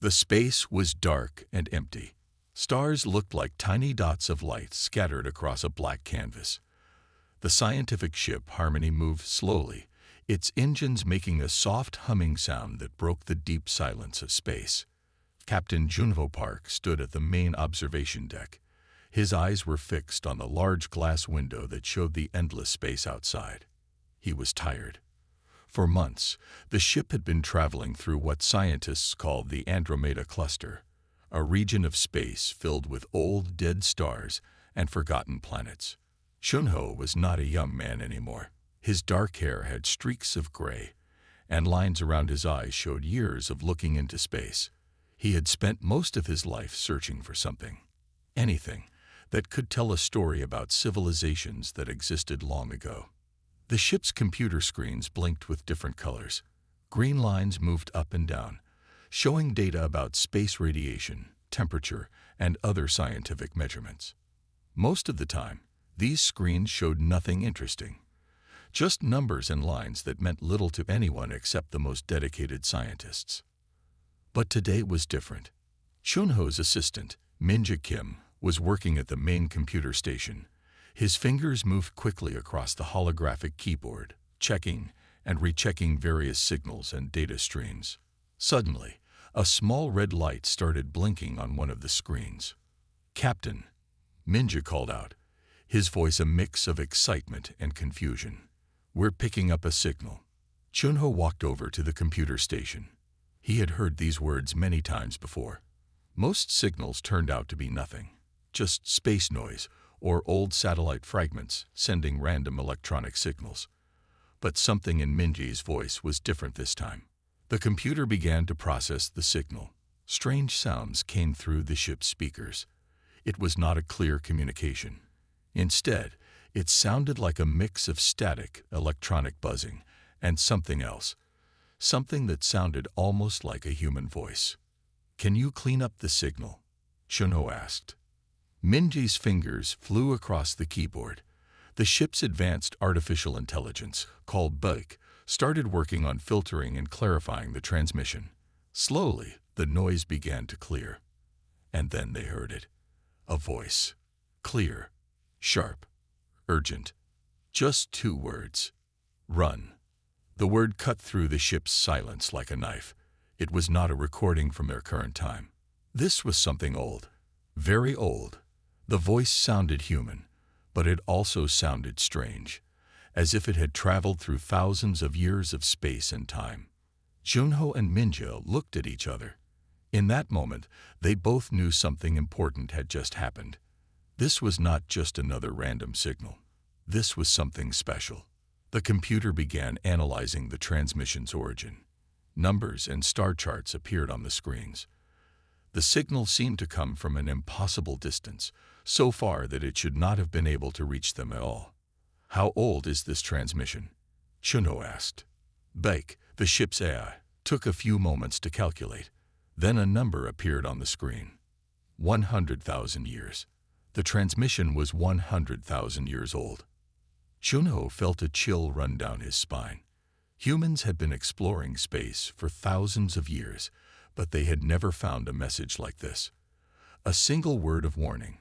The space was dark and empty. Stars looked like tiny dots of light scattered across a black canvas. The scientific ship Harmony moved slowly, its engines making a soft humming sound that broke the deep silence of space. Captain Junho Park stood at the main observation deck. His eyes were fixed on the large glass window that showed the endless space outside. He was tired. For months, the ship had been traveling through what scientists call the Andromeda Cluster, a region of space filled with old, dead stars and forgotten planets. Junho was not a young man anymore. His dark hair had streaks of gray, and lines around his eyes showed years of looking into space. He had spent most of his life searching for something, anything, that could tell a story about civilizations that existed long ago. The ship's computer screens blinked with different colors. Green lines moved up and down, showing data about space radiation, temperature, and other scientific measurements. Most of the time, these screens showed nothing interesting, just numbers and lines that meant little to anyone except the most dedicated scientists. But today was different. Junho's assistant, Minja Kim, was working at the main computer station. His fingers moved quickly across the holographic keyboard, checking and rechecking various signals and data streams. Suddenly, a small red light started blinking on one of the screens. "Captain," Minja called out, his voice a mix of excitement and confusion. "We're picking up a signal." Junho walked over to the computer station. He had heard these words many times before. Most signals turned out to be nothing, just space noise or old satellite fragments sending random electronic signals. But something in Minji's voice was different this time. The computer began to process the signal. Strange sounds came through the ship's speakers. It was not a clear communication. Instead, it sounded like a mix of static, electronic buzzing, and something else. Something that sounded almost like a human voice. "Can you clean up the signal?" Junho asked. Minji's fingers flew across the keyboard. The ship's advanced artificial intelligence, called BUG, started working on filtering and clarifying the transmission. Slowly, the noise began to clear. And then they heard it. A voice. Clear, sharp, urgent. Just 2 words. "Run." The word cut through the ship's silence like a knife. It was not a recording from their current time. This was something old, very old. The voice sounded human, but it also sounded strange, as if it had traveled through thousands of years of space and time. Junho and Minja looked at each other. In that moment, they both knew something important had just happened. This was not just another random signal. This was something special. The computer began analyzing the transmission's origin. Numbers and star charts appeared on the screens. The signal seemed to come from an impossible distance, so far that it should not have been able to reach them at all. "How old is this transmission?" Junho asked. Bake, the ship's AI, took a few moments to calculate. Then a number appeared on the screen. 100,000 years. The transmission was 100,000 years old. Junho felt a chill run down his spine. Humans had been exploring space for thousands of years, but they had never found a message like this. A single word of warning,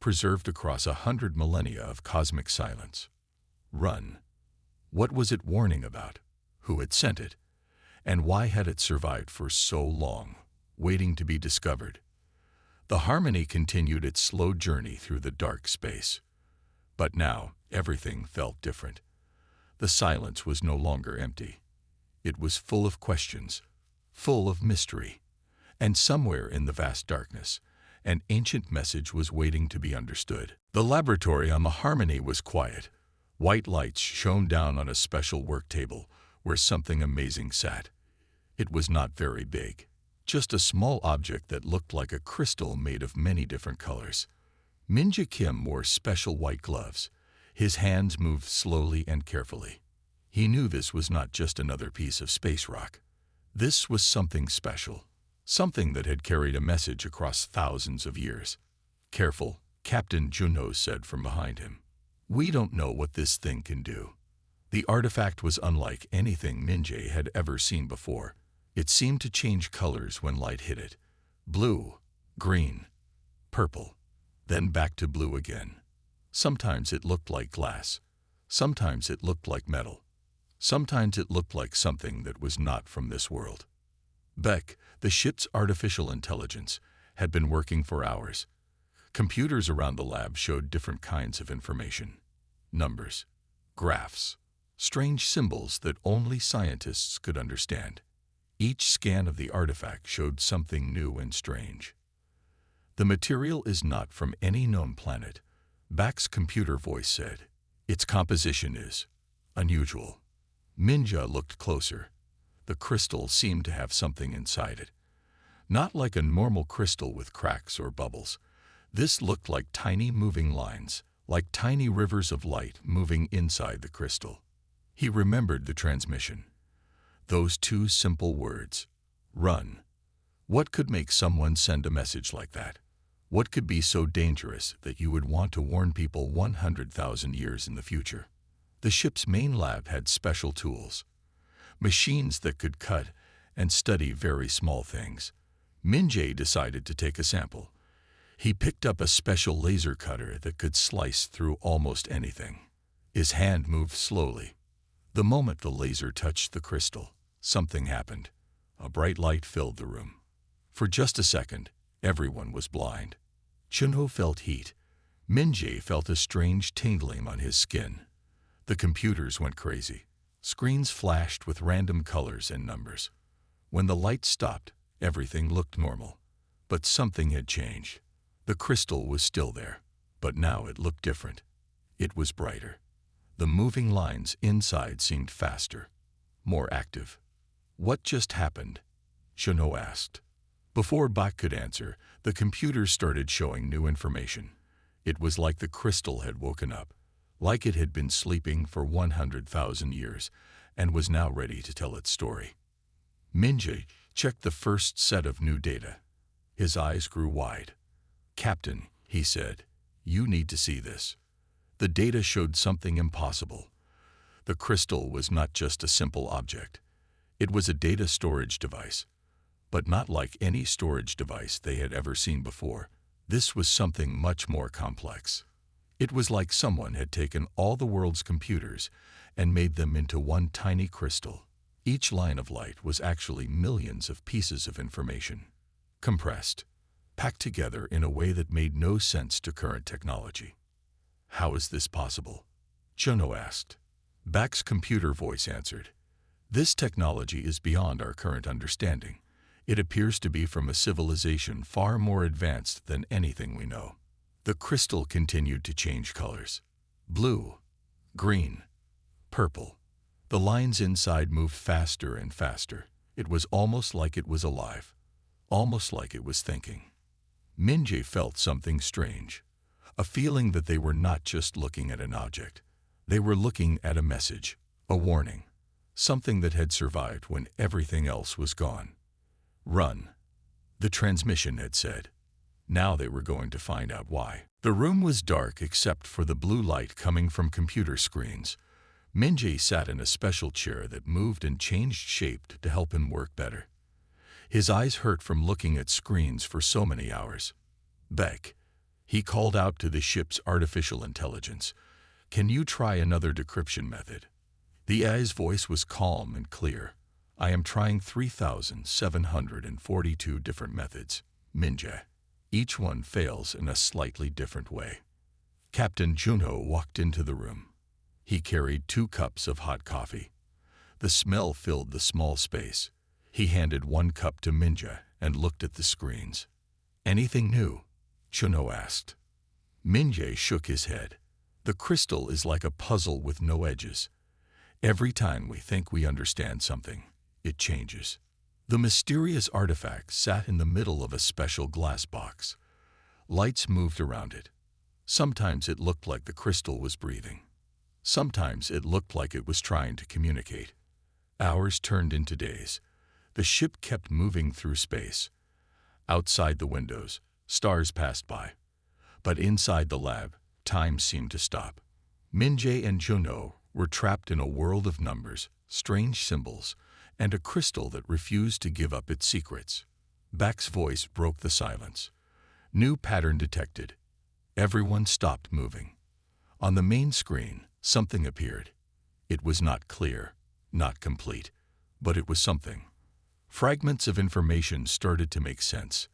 preserved across 100 millennia of cosmic silence. Run. What was it warning about? Who had sent it? And why had it survived for so long, waiting to be discovered? The Harmony continued its slow journey through the dark space. But now, everything felt different. The silence was no longer empty. It was full of questions, full of mystery. And somewhere in the vast darkness, an ancient message was waiting to be understood. The laboratory on the Harmony was quiet. White lights shone down on a special work table where something amazing sat. It was not very big, just a small object that looked like a crystal made of many different colors. Minja Kim wore special white gloves. His hands moved slowly and carefully. He knew this was not just another piece of space rock. This was something special, something that had carried a message across thousands of years. "Careful," Captain Junho said from behind him. "We don't know what this thing can do." The artifact was unlike anything Minja had ever seen before. It seemed to change colors when light hit it. Blue, green, purple, then back to blue again. Sometimes it looked like glass. Sometimes it looked like metal. Sometimes it looked like something that was not from this world. Beck, the ship's artificial intelligence, had been working for hours. Computers around the lab showed different kinds of information. Numbers, graphs, strange symbols that only scientists could understand. Each scan of the artifact showed something new and strange. The material is not from any known planet, Beck's computer voice said. Its composition is unusual. Minja looked closer. The crystal seemed to have something inside it. Not like a normal crystal with cracks or bubbles. This looked like tiny moving lines, like tiny rivers of light moving inside the crystal. He remembered the transmission. Those two simple words, run. What could make someone send a message like that? What could be so dangerous that you would want to warn people 100,000 years in the future? The ship's main lab had special tools, machines that could cut and study very small things. Minjay decided to take a sample. He picked up a special laser cutter that could slice through almost anything. His hand moved slowly. The moment the laser touched the crystal, something happened. A bright light filled the room. For just a second, everyone was blind. Chunho felt heat. Minjay felt a strange tingling on his skin. The computers went crazy. Screens flashed with random colors and numbers. When the light stopped, everything looked normal. But something had changed. The crystal was still there, but now it looked different. It was brighter. The moving lines inside seemed faster, more active. What just happened? Chunho asked. Before Bach could answer, the computer started showing new information. It was like the crystal had woken up, like it had been sleeping for 100,000 years and was now ready to tell its story. Minjay checked the first set of new data. His eyes grew wide. "Captain," he said, "you need to see this." The data showed something impossible. The crystal was not just a simple object. It was a data storage device, but not like any storage device they had ever seen before. This was something much more complex. It was like someone had taken all the world's computers and made them into one tiny crystal. Each line of light was actually millions of pieces of information, compressed, packed together in a way that made no sense to current technology. "How is this possible?" Chunho asked. Beck's computer voice answered. "This technology is beyond our current understanding. It appears to be from a civilization far more advanced than anything we know." The crystal continued to change colors. Blue, green, purple. The lines inside moved faster and faster. It was almost like it was alive, almost like it was thinking. Minjay felt something strange, a feeling that they were not just looking at an object. They were looking at a message, a warning, something that had survived when everything else was gone. "Run," the transmission had said. Now they were going to find out why. The room was dark except for the blue light coming from computer screens. Minjay sat in a special chair that moved and changed shape to help him work better. His eyes hurt from looking at screens for so many hours. "Beck," he called out to the ship's artificial intelligence, "can you try another decryption method?" The AI's voice was calm and clear. "I am trying 3,742 different methods, Minjay. Each one fails in a slightly different way." Captain Chunho walked into the room. He carried 2 cups of hot coffee. The smell filled the small space. He handed 1 cup to Minjay and looked at the screens. "Anything new?" Chunho asked. Minjay shook his head. "The crystal is like a puzzle with no edges. Every time we think we understand something, it changes." The mysterious artifact sat in the middle of a special glass box. Lights moved around it. Sometimes it looked like the crystal was breathing. Sometimes it looked like it was trying to communicate. Hours turned into days. The ship kept moving through space. Outside the windows, stars passed by. But inside the lab, time seemed to stop. Minjay and Chunho were trapped in a world of numbers, strange symbols, and a crystal that refused to give up its secrets. Beck's voice broke the silence. New pattern detected. Everyone stopped moving. On the main screen, something appeared. It was not clear, not complete, but it was something. Fragments of information started to make sense.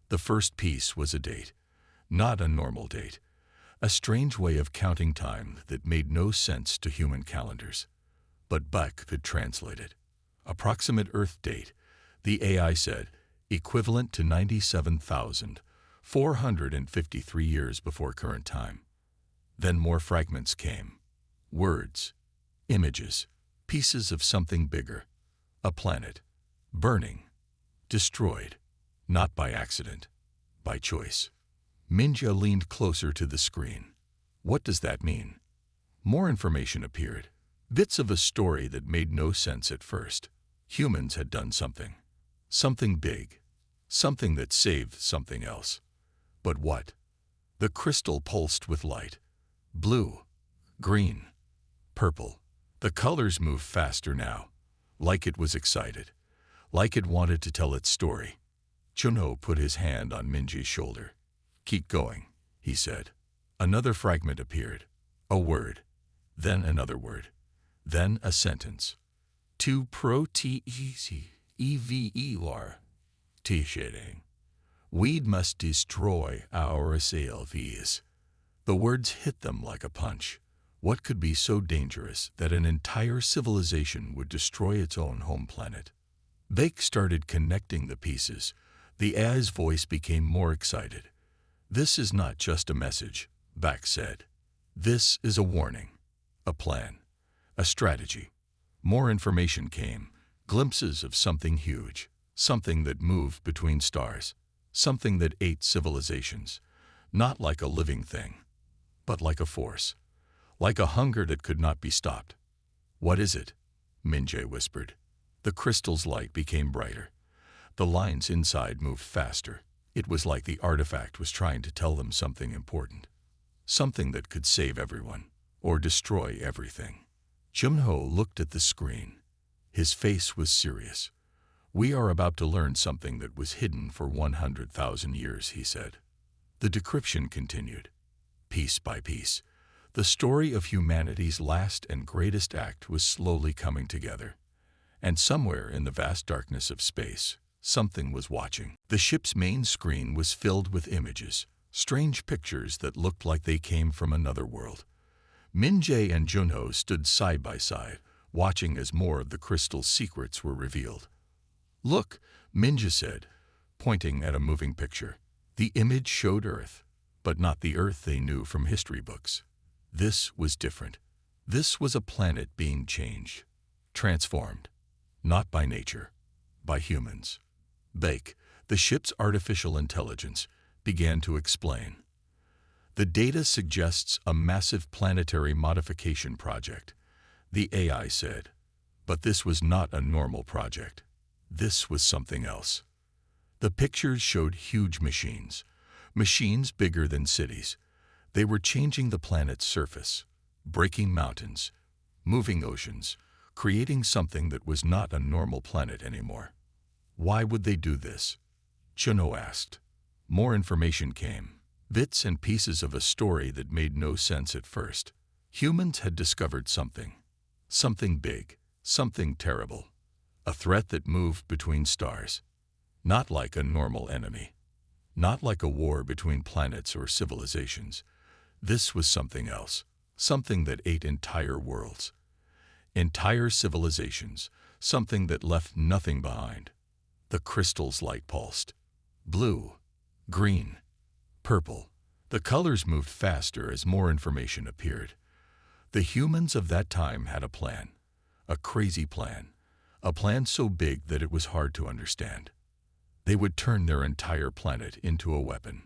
The first piece was a date, not a normal date, a strange way of counting time that made no sense to human calendars. But Beck could translate it. Approximate Earth date, the AI said, equivalent to 97,453 years before current time. Then more fragments came. Words, images, pieces of something bigger. A planet, burning, destroyed, not by accident, by choice. Minja leaned closer to the screen. What does that mean? More information appeared. Bits of a story that made no sense at first. Humans had done something. Something big. Something that saved something else. But what? The crystal pulsed with light. Blue, green, purple. The colors moved faster now, like it was excited, like it wanted to tell its story. Junho put his hand on Minji's shoulder. Keep going, he said. Another fragment appeared. A word, then another word, then a sentence. To pro-T-E-V-E-R, T-shading. We must destroy ourselves. The words hit them like a punch. What could be so dangerous that an entire civilization would destroy its own home planet? Bake started connecting the pieces. The AI's voice became more excited. This is not just a message, Bak said. This is a warning, a plan, a strategy. More information came, glimpses of something huge, something that moved between stars, something that ate civilizations, not like a living thing, but like a force, like a hunger that could not be stopped. What is it? Minjae whispered. The crystal's light became brighter. The lines inside moved faster. It was like the artifact was trying to tell them something important, something that could save everyone or destroy everything. Junho looked at the screen. His face was serious. We are about to learn something that was hidden for 100,000 years, he said. The decryption continued. Piece by piece, the story of humanity's last and greatest act was slowly coming together. And somewhere in the vast darkness of space, something was watching. The ship's main screen was filled with images, strange pictures that looked like they came from another world. Minjae and Junho stood side by side, watching as more of the crystal's secrets were revealed. Look, Minja said, pointing at a moving picture. The image showed Earth, but not the Earth they knew from history books. This was different. This was a planet being changed, transformed, not by nature, by humans. Bake, the ship's artificial intelligence, began to explain. The data suggests a massive planetary modification project, the AI said. But this was not a normal project. This was something else. The pictures showed huge machines, machines bigger than cities. They were changing the planet's surface, breaking mountains, moving oceans, creating something that was not a normal planet anymore. Why would they do this? Junho asked. More information came. Bits and pieces of a story that made no sense at first. Humans had discovered something. Something big, something terrible. A threat that moved between stars. Not like a normal enemy. Not like a war between planets or civilizations. This was something else. Something that ate entire worlds. Entire civilizations. Something that left nothing behind. The crystal's light pulsed. Blue, green, purple. The colors moved faster as more information appeared. The humans of that time had a plan. A crazy plan. A plan so big that it was hard to understand. They would turn their entire planet into a weapon.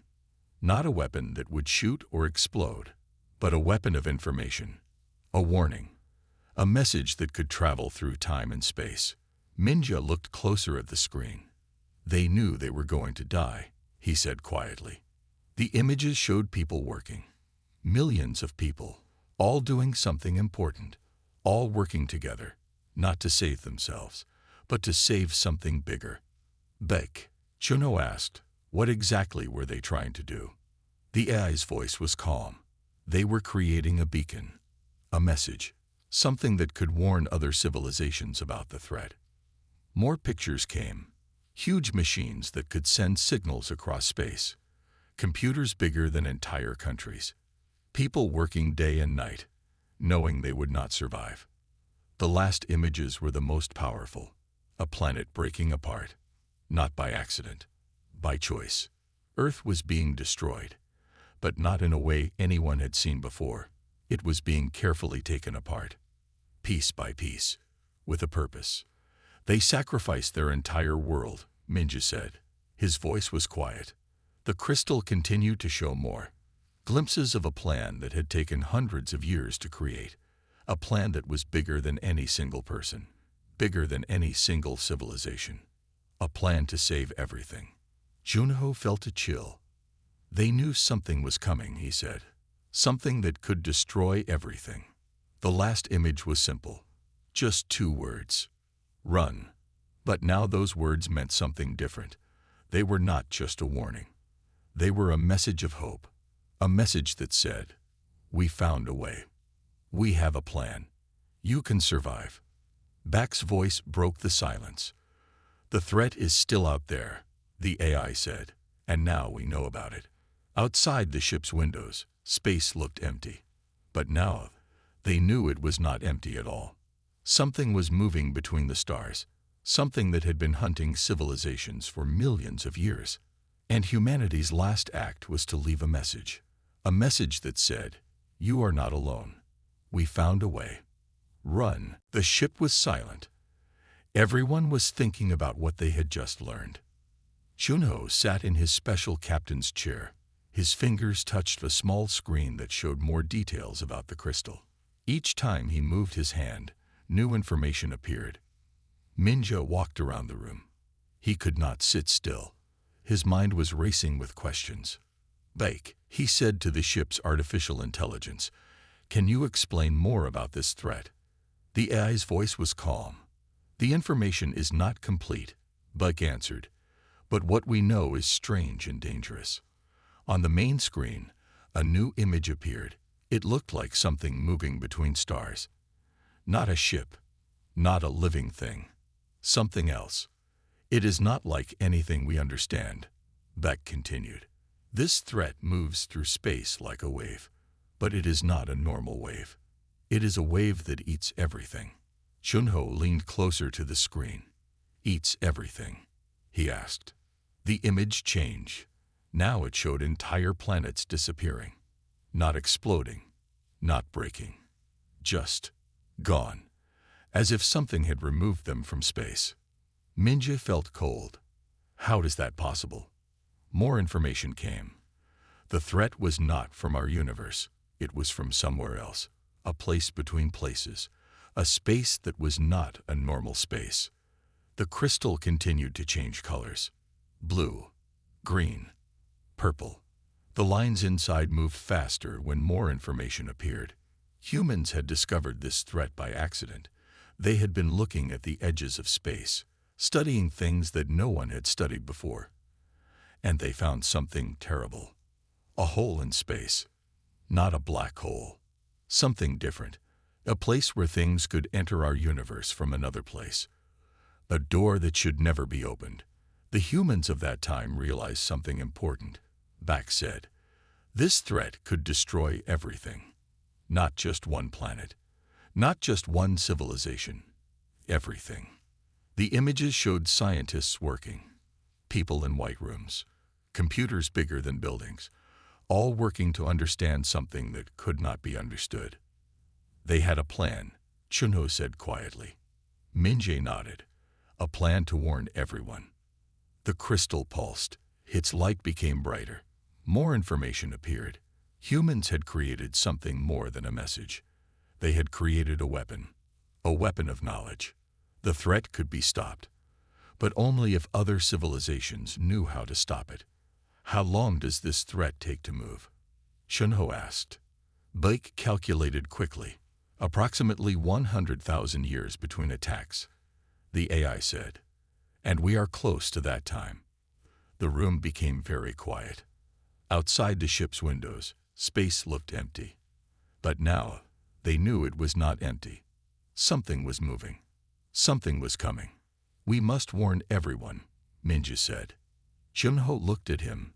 Not a weapon that would shoot or explode, but a weapon of information. A warning. A message that could travel through time and space. Minja looked closer at the screen. They knew they were going to die, he said quietly. The images showed people working. Millions of people, all doing something important, all working together, not to save themselves, but to save something bigger. Beck, Chunho asked, what exactly were they trying to do? The AI's voice was calm. They were creating a beacon, a message, something that could warn other civilizations about the threat. More pictures came, huge machines that could send signals across space, computers bigger than entire countries, people working day and night, knowing they would not survive. The last images were the most powerful, a planet breaking apart, not by accident, by choice. Earth was being destroyed, but not in a way anyone had seen before. It was being carefully taken apart, piece by piece, with a purpose. They sacrificed their entire world, Minja said. His voice was quiet. The crystal continued to show more. Glimpses of a plan that had taken hundreds of years to create. A plan that was bigger than any single person, bigger than any single civilization. A plan to save everything. Junho felt a chill. They knew something was coming, he said. Something that could destroy everything. The last image was simple. Just 2 words. Run. But now those words meant something different. They were not just a warning. They were a message of hope. A message that said, we found a way. We have a plan. You can survive. Bak's voice broke the silence. The threat is still out there, the AI said, and now we know about it. Outside the ship's windows, space looked empty. But now, they knew it was not empty at all. Something was moving between the stars, something that had been hunting civilizations for millions of years. And humanity's last act was to leave a message that said, you are not alone. We found a way. Run. The ship was silent. Everyone was thinking about what they had just learned. Junho sat in his special captain's chair. His fingers touched a small screen that showed more details about the crystal. Each time he moved his hand, new information appeared. Minja walked around the room. He could not sit still. His mind was racing with questions. Bake, he said to the ship's artificial intelligence, can you explain more about this threat? The AI's voice was calm. The information is not complete, Bake answered, but what we know is strange and dangerous. On the main screen, a new image appeared. It looked like something moving between stars. Not a ship, not a living thing. Something else. It is not like anything we understand, Beck continued. This threat moves through space like a wave, but it is not a normal wave. It is a wave that eats everything. Junho leaned closer to the screen. Eats everything, he asked. The image changed. Now it showed entire planets disappearing. Not exploding, not breaking. Just gone. As if something had removed them from space. Minja felt cold. How is that possible? More information came. The threat was not from our universe. It was from somewhere else. A place between places. A space that was not a normal space. The crystal continued to change colors. Blue, green, purple. The lines inside moved faster when more information appeared. Humans had discovered this threat by accident. They had been looking at the edges of space, studying things that no one had studied before. And they found something terrible. A hole in space. Not a black hole. Something different. A place where things could enter our universe from another place. A door that should never be opened. The humans of that time realized something important. Bak said, this threat could destroy everything. Not just one planet. Not just one civilization. Everything. The images showed scientists working. People in white rooms. Computers bigger than buildings. All working to understand something that could not be understood. They had a plan, Chunho said quietly. Minja nodded. A plan to warn everyone. The crystal pulsed. Its light became brighter. More information appeared. Humans had created something more than a message. They had created a weapon of knowledge. The threat could be stopped, but only if other civilizations knew how to stop it. How long does this threat take to move? Chunho asked. Bake calculated quickly. Approximately 100,000 years between attacks. the AI said. And we are close to that time. The room became very quiet. Outside the ship's windows, space looked empty. But now, they knew it was not empty. Something was moving. Something was coming. We must warn everyone, Minja said. Chunho looked at him.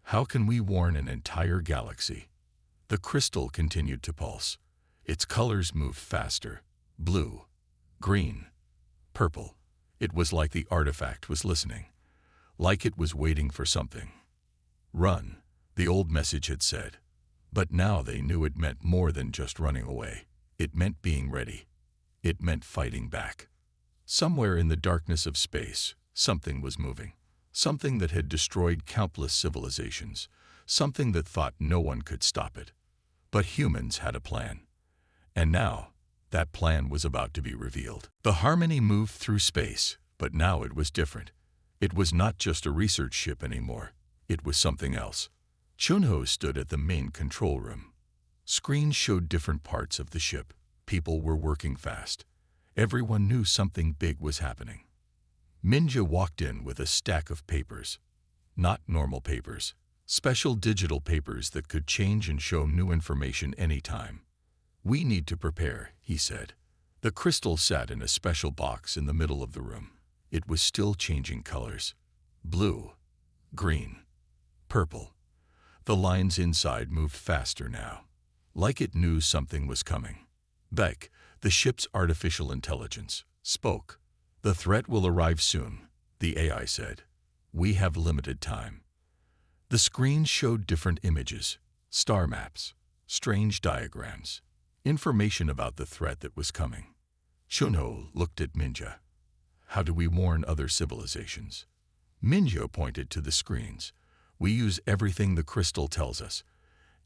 How can we warn an entire galaxy? The crystal continued to pulse. Its colors moved faster. Blue, green, purple. It was like the artifact was listening. Like it was waiting for something. Run, the old message had said. But now they knew it meant more than just running away. It meant being ready. It meant fighting back. Somewhere in the darkness of space, something was moving. Something that had destroyed countless civilizations. Something that thought no one could stop it. But humans had a plan. And now, that plan was about to be revealed. The Harmony moved through space, but now it was different. It was not just a research ship anymore. It was something else. Chunho stood at the main control room. Screens showed different parts of the ship. People were working fast. Everyone knew something big was happening. Minja walked in with a stack of papers. Not normal papers. Special digital papers that could change and show new information anytime. We need to prepare, he said. The crystal sat in a special box in the middle of the room. It was still changing colors. Blue, green, purple. The lines inside moved faster now. Like it knew something was coming. Beck, the ship's artificial intelligence, spoke. The threat will arrive soon, the AI said. We have limited time. The screen showed different images, star maps, strange diagrams, information about the threat that was coming. Chunho looked at Minja. How do we warn other civilizations? Minja pointed to the screens. We use everything the crystal tells us,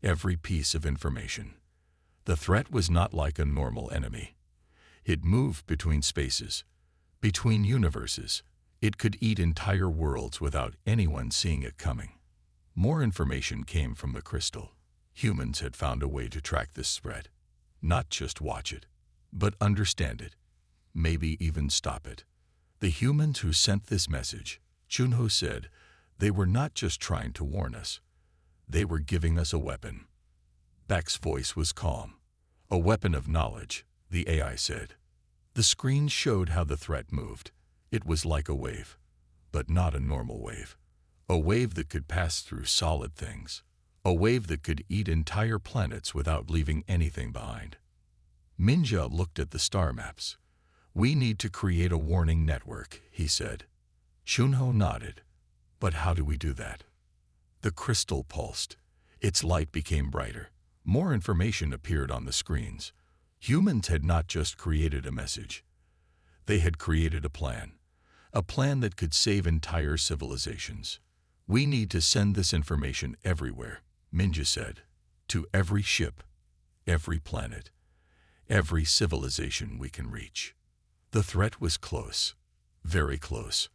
every piece of information. The threat was not like a normal enemy. It moved between spaces, between universes. It could eat entire worlds without anyone seeing it coming. More information came from the crystal. Humans had found a way to track this threat. Not just watch it, but understand it. Maybe even stop it. The humans who sent this message, Chunho said, they were not just trying to warn us. They were giving us a weapon. Beck's voice was calm. A weapon of knowledge, the AI said. The screen showed how the threat moved. It was like a wave, but not a normal wave. A wave that could pass through solid things. A wave that could eat entire planets without leaving anything behind. Minja looked at the star maps. We need to create a warning network, he said. Chunho nodded. But how do we do that? The crystal pulsed. Its light became brighter. More information appeared on the screens. Humans had not just created a message. They had created a plan that could save entire civilizations. We need to send this information everywhere, Minja said. To every ship, every planet, every civilization we can reach. The threat was close, very close.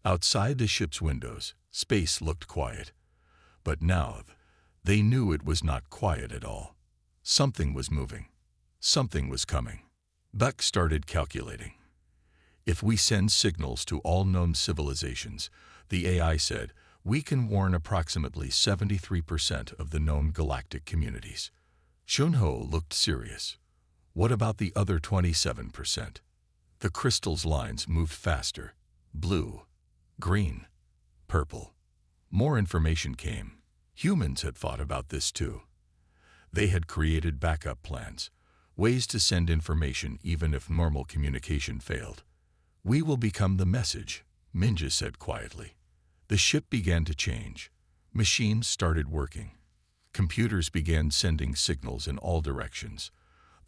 Outside the ship's windows, space looked quiet. But now, they knew it was not quiet at all. Something was moving. Something was coming. Beck started calculating. If we send signals to all known civilizations, the AI said, we can warn approximately 73% of the known galactic communities. Chunho looked serious. What about the other 27%? The crystal's lines moved faster. Blue, green, purple. More information came. Humans had thought about this too. They had created backup plans, ways to send information even if normal communication failed. We will become the message, Minja said quietly. The ship began to change. Machines started working. Computers began sending signals in all directions.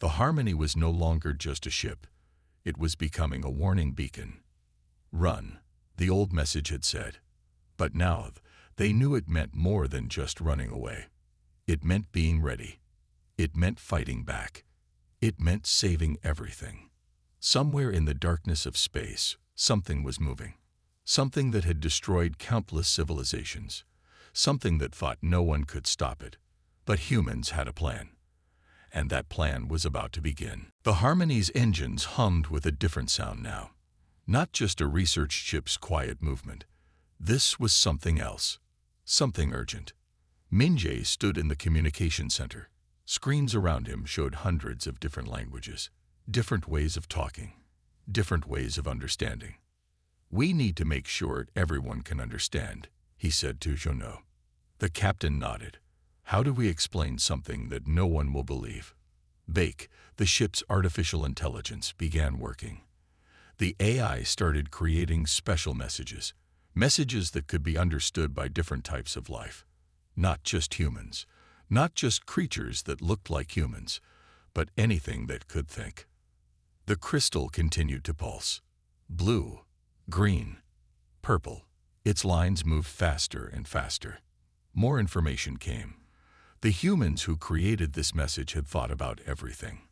The Harmony was no longer just a ship. It was becoming a warning beacon. Run, the old message had said. But now, they knew it meant more than just running away. It meant being ready. It meant fighting back. It meant saving everything. Somewhere in the darkness of space, something was moving. Something that had destroyed countless civilizations. Something that thought no one could stop it. But humans had a plan. And that plan was about to begin. The Harmony's engines hummed with a different sound now. Not just a research ship's quiet movement. This was something else. Something urgent. Minjay stood in the communication center. Screens around him showed hundreds of different languages, different ways of talking, different ways of understanding. "We need to make sure everyone can understand," he said to Junho. The captain nodded. "How do we explain something that no one will believe?" Bake, the ship's artificial intelligence, began working. The AI started creating special messages, messages that could be understood by different types of life. Not just humans, not just creatures that looked like humans, but anything that could think. The crystal continued to pulse. Blue, green, purple. Its lines moved faster and faster. More information came. The humans who created this message had thought about everything.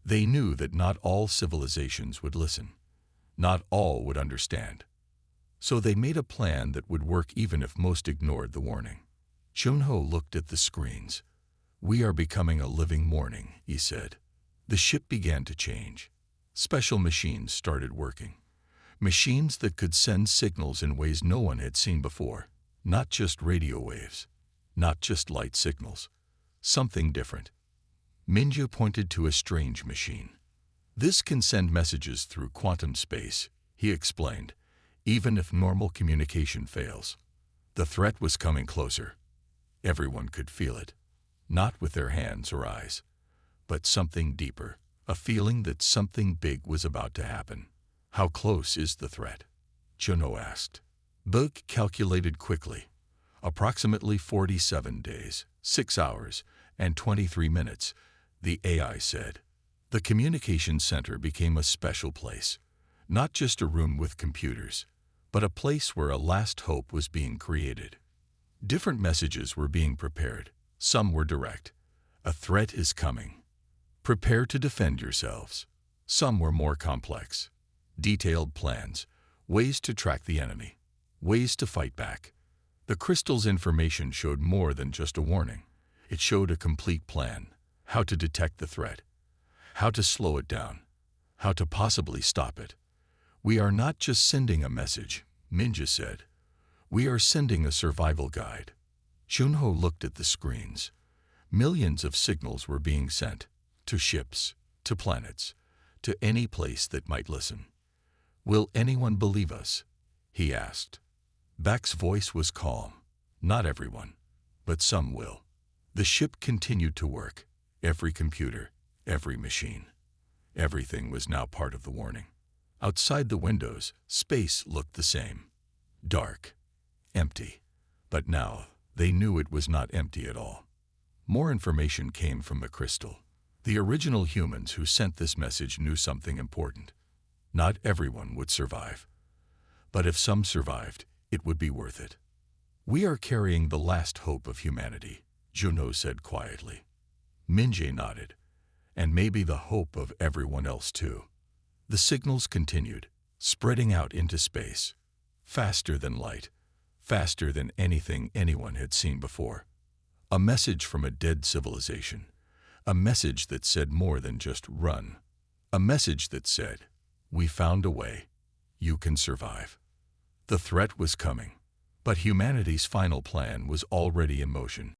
They knew that not all civilizations would listen. Not all would understand. So they made a plan that would work even if most ignored the warning. Junho looked at the screens. "We are becoming a living warning," he said. The ship began to change. Special machines started working. Machines that could send signals in ways no one had seen before. Not just radio waves. Not just light signals. Something different. Minjay pointed to a strange machine. "This can send messages through quantum space," he explained, "even if normal communication fails." The threat was coming closer. Everyone could feel it. Not with their hands or eyes, but something deeper. A feeling that something big was about to happen. "How close is the threat?" Junho asked. Bug calculated quickly. "Approximately 47 days, 6 hours, and 23 minutes, the AI said. The communication center became a special place. Not just a room with computers, but a place where a last hope was being created. Different messages were being prepared. Some were direct. "A threat is coming. Prepare to defend yourselves." Some were more complex. Detailed plans, ways to track the enemy, ways to fight back. The crystal's information showed more than just a warning. It showed a complete plan. How to detect the threat. How to slow it down. How to possibly stop it. "We are not just sending a message," Minjay said. "We are sending a survival guide." Junho looked at the screens. Millions of signals were being sent. To ships, to planets, to any place that might listen. "Will anyone believe us?" he asked. Bak's voice was calm. "Not everyone, but some will." The ship continued to work. Every computer, every machine. Everything was now part of the warning. Outside the windows, space looked the same. Dark. Empty. But now, they knew it was not empty at all. More information came from the crystal. The original humans who sent this message knew something important. Not everyone would survive. But if some survived, it would be worth it. "We are carrying the last hope of humanity," Junho said quietly. Minjay nodded. "And maybe the hope of everyone else too." The signals continued, spreading out into space. Faster than light. Faster than anything anyone had seen before. A message from a dead civilization. A message that said more than just run. A message that said, "We found a way. You can survive." The threat was coming, but humanity's final plan was already in motion.